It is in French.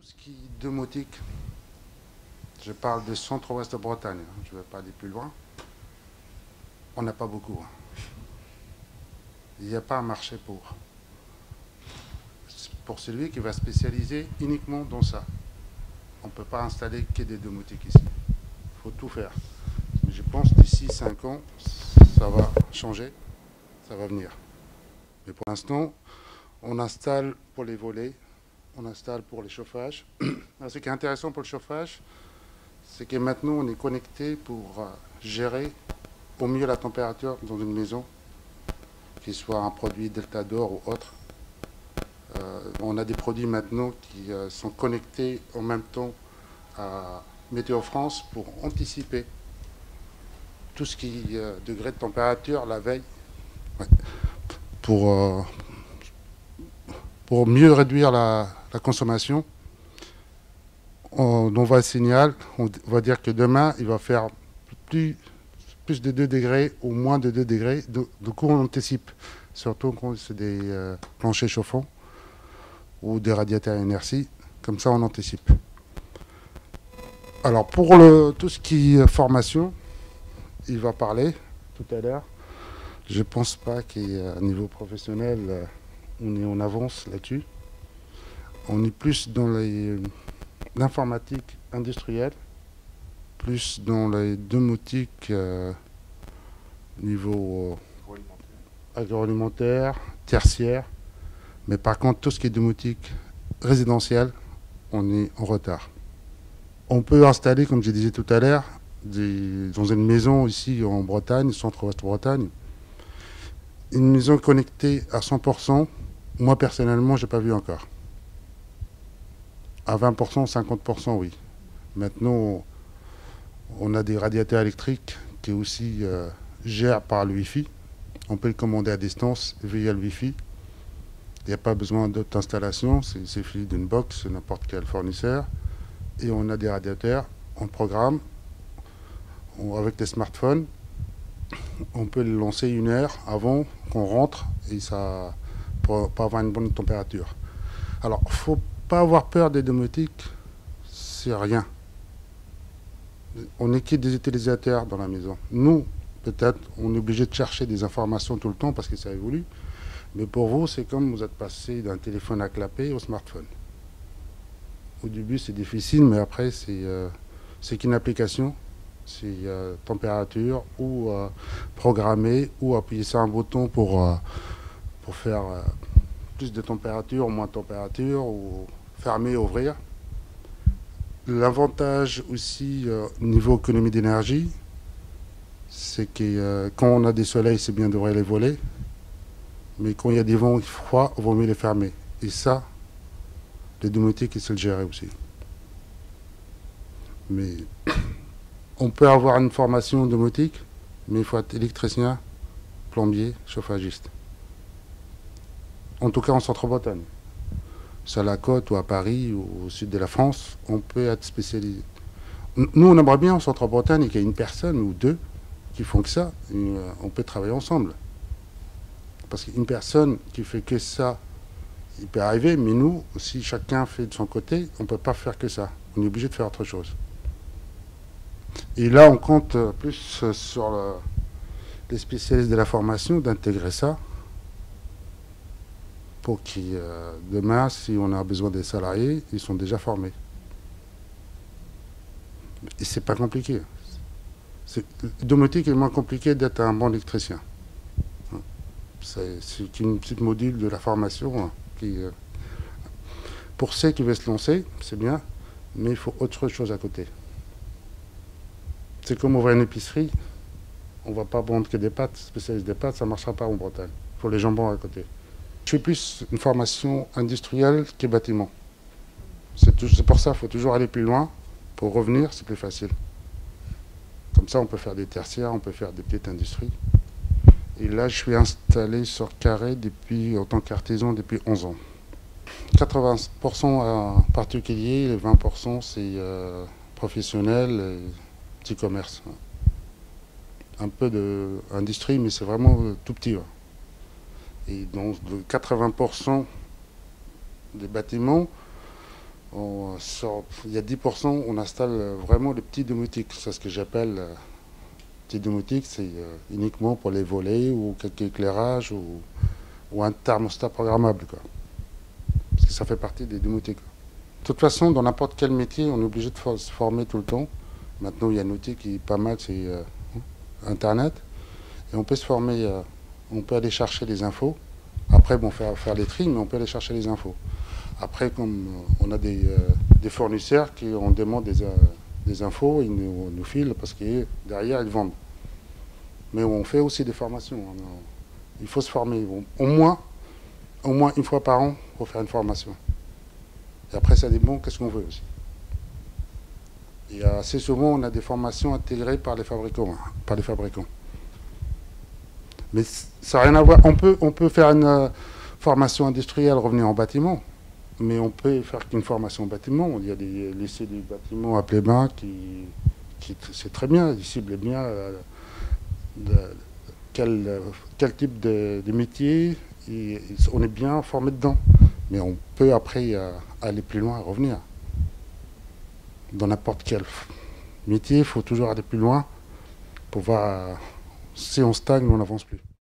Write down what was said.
ce qui est domotique, je parle de centre-ouest de Bretagne, je ne vais pas aller plus loin, on n'a pas beaucoup. Il n'y a pas un marché pour celui qui va spécialiser uniquement dans ça. On ne peut pas installer que des domotiques ici. Il faut tout faire. Mais je pense que d'ici 5 ans, ça va changer, ça va venir. Mais pour l'instant, on installe pour les volets, on installe pour les chauffages. Ce qui est intéressant pour le chauffage, c'est que maintenant on est connecté pour gérer au mieux la température dans une maison, qu'il soit un produit Deltador ou autre. On a des produits maintenant qui sont connectés en même temps à Météo France pour anticiper tout ce qui est degré de température la veille, ouais, pour mieux réduire la consommation. On envoie le signal, on va dire que demain il va faire plus de 2 degrés ou moins de 2 degrés. Du coup on anticipe, surtout quand c'est des planchers chauffants ou des radiateurs à inertie, comme ça on anticipe. Alors pour tout ce qui est formation, il va parler tout à l'heure. Je ne pense pas qu'à niveau professionnel, on est en avance là-dessus. On est plus dans l'informatique industrielle, plus dans les domotiques niveau agroalimentaire, tertiaire. Mais par contre, tout ce qui est domotique résidentielle, on est en retard. On peut installer, comme je disais tout à l'heure, dans une maison ici en Bretagne, centre-ouest Bretagne, une maison connectée à 100%, moi personnellement, je n'ai pas vu encore. À 20%, 50%, oui. Maintenant, on a des radiateurs électriques qui aussi gèrent par le Wi-Fi. On peut le commander à distance via le Wi-Fi. Il n'y a pas besoin d'autre installation, c'est suffit d'une box, n'importe quel fournisseur. Et on a des radiateurs, on programme, avec des smartphones, on peut le lancer 1 heure avant qu'on rentre et ça pour avoir une bonne température. Alors, il ne faut pas avoir peur des domotiques, c'est rien. On est que des utilisateurs dans la maison. Nous, peut-être, on est obligé de chercher des informations tout le temps parce que ça évolue. Mais pour vous, c'est comme vous êtes passé d'un téléphone à clapper au smartphone. Au début, c'est difficile, mais après, c'est qu'une application. C'est température ou programmer ou appuyer sur un bouton pour faire plus de température, moins de température, ou fermer, ouvrir. L'avantage aussi niveau économie d'énergie, c'est que quand on a des soleils, c'est bien d'ouvrir les volets. Mais quand il y a des vents froids, il vaut mieux les fermer. Et ça, les domotiques, ils se le gérer aussi. Mais on peut avoir une formation domotique, mais il faut être électricien, plombier, chauffagiste. En tout cas en centre-Bretagne. Sur la côte ou à Paris ou au sud de la France, on peut être spécialisé. Nous, on aimerait bien en centre-Bretagne qu'il y ait une personne ou deux qui font que ça. Et, on peut travailler ensemble. Parce qu'une personne qui fait que ça, il peut arriver, mais nous, si chacun fait de son côté, on ne peut pas faire que ça. On est obligé de faire autre chose. Et là, on compte plus sur les spécialistes de la formation d'intégrer ça pour que demain, si on a besoin des salariés, ils sont déjà formés. Et c'est pas compliqué. Domotique est moins compliqué d'être un bon électricien. C'est une petite module de la formation qui, pour ceux qui veulent se lancer, c'est bien, mais il faut autre chose à côté. C'est comme ouvrir une épicerie, on ne va pas vendre que des pâtes, spécialiste des pâtes, ça ne marchera pas en Bretagne. Il faut les jambons à côté. Je fais plus une formation industrielle que bâtiment. C'est pour ça qu'il faut toujours aller plus loin. Pour revenir, c'est plus facile. Comme ça, on peut faire des tertiaires, on peut faire des petites industries. Et là, je suis installé sur Carré en tant qu'artisan depuis 11 ans. 80% à particulier, les 20% c'est professionnel et petit commerce. Un peu d'industrie, mais c'est vraiment tout petit. Et dans 80% des bâtiments, Il y a 10%, on installe vraiment les petits domotiques. C'est ce que j'appelle petits domotiques, c'est uniquement pour les volets ou quelques éclairages ou un thermostat programmable, quoi. Parce que ça fait partie des domotiques. De toute façon, dans n'importe quel métier, on est obligé de se former tout le temps. Maintenant, il y a un outil qui est pas mal, c'est Internet. Et on peut se former, on peut aller chercher les infos. Après, bon, faire les tris, mais on peut aller chercher les infos. Après, comme on a des fournisseurs qui on demande des infos, ils nous filent parce que derrière, ils vendent. Mais on fait aussi des formations. Il faut se former au moins une fois par an pour faire une formation. Et après, ça dépend qu'est-ce qu'on veut aussi. Et assez souvent, on a des formations intégrées par les fabricants. Mais ça n'a rien à voir. On peut faire une formation industrielle, revenir en bâtiment. Mais on peut faire qu'une formation en bâtiment. Il y a des lycées du bâtiment à Plébin qui c'est très bien. Ils ciblent bien quel type de métier. On est bien formé dedans. Mais on peut après aller plus loin, revenir. Dans n'importe quel métier, il faut toujours aller plus loin pour voir si on stagne, on n'avance plus.